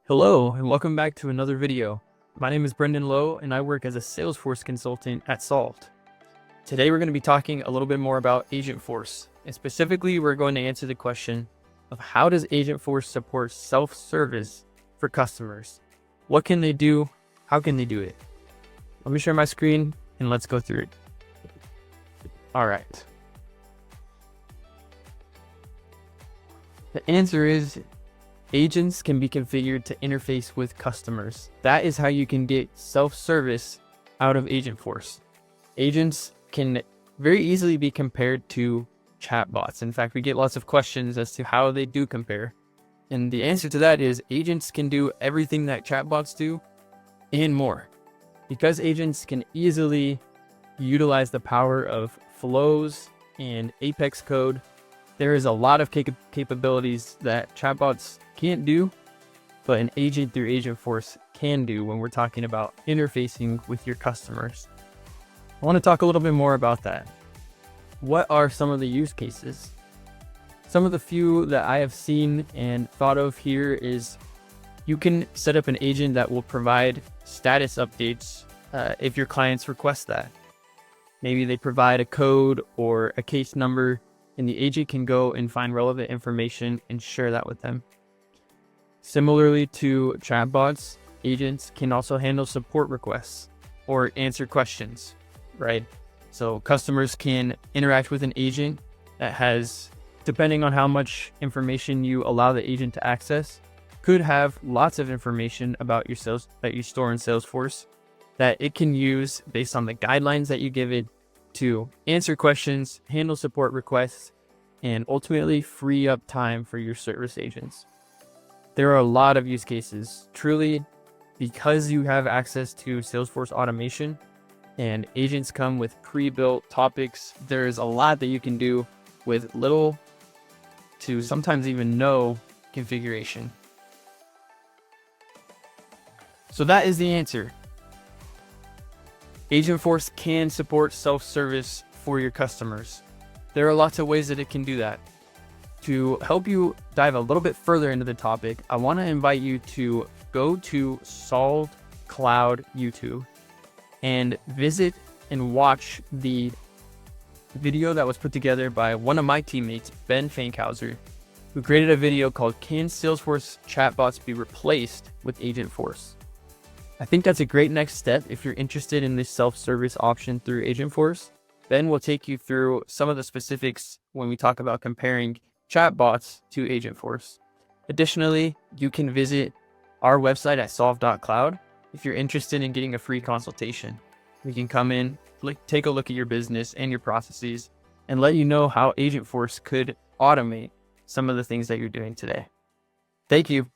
Hello, and welcome back to another video. My name is Brendan Lowe, and I work as a Salesforce consultant at Solved. Today, we're going to be talking a little bit more about Agentforce, and specifically, we're going to answer the question of how does Agentforce support self-service for customers? What can they do? How can they do it? Let me share my screen, and let's go through it. All right. The answer is agents can be configured to interface with customers. That is how you can get self-service out of Agentforce. Agents can very easily be compared to chatbots. In fact, we get lots of questions as to how they do compare. And the answer to that is agents can do everything that chatbots do and more. Because agents can easily utilize the power of flows and Apex code, there is a lot of capabilities that chatbots can't do, but an agent through Agentforce can do when we're talking about interfacing with your customers. I want to talk a little bit more about that. What are some of the use cases? Some of the few that I have seen and thought of here is you can set up an agent that will provide status updates if your clients request that. Maybe they provide a code or a case number, and the agent can go and find relevant information and share that with them. Similarly to chatbots, agents can also handle support requests or answer questions, right? So customers can interact with an agent that has, depending on how much information you allow the agent to access, could have lots of information about your sales that you store in Salesforce that it can use based on the guidelines that you give it to answer questions, handle support requests, and ultimately free up time for your service agents. There are a lot of use cases. Truly, because you have access to Salesforce automation and agents come with pre-built topics, there's a lot that you can do with little to sometimes even no configuration. So that is the answer. Agentforce can support self-service for your customers. There are lots of ways that it can do that. To help you dive a little bit further into the topic, I want to invite you to go to Solved Cloud YouTube and visit and watch the video that was put together by one of my teammates, Ben Fankhauser, who created a video called "Can Salesforce Chatbots Be Replaced with Agentforce?" I think that's a great next step if you're interested in this self-service option through Agentforce. Ben will take you through some of the specifics when we talk about comparing chatbots to Agentforce. Additionally, you can visit our website at solve.cloud if you're interested in getting a free consultation. We can come in, take a look at your business and your processes, and let you know how Agentforce could automate some of the things that you're doing today. Thank you.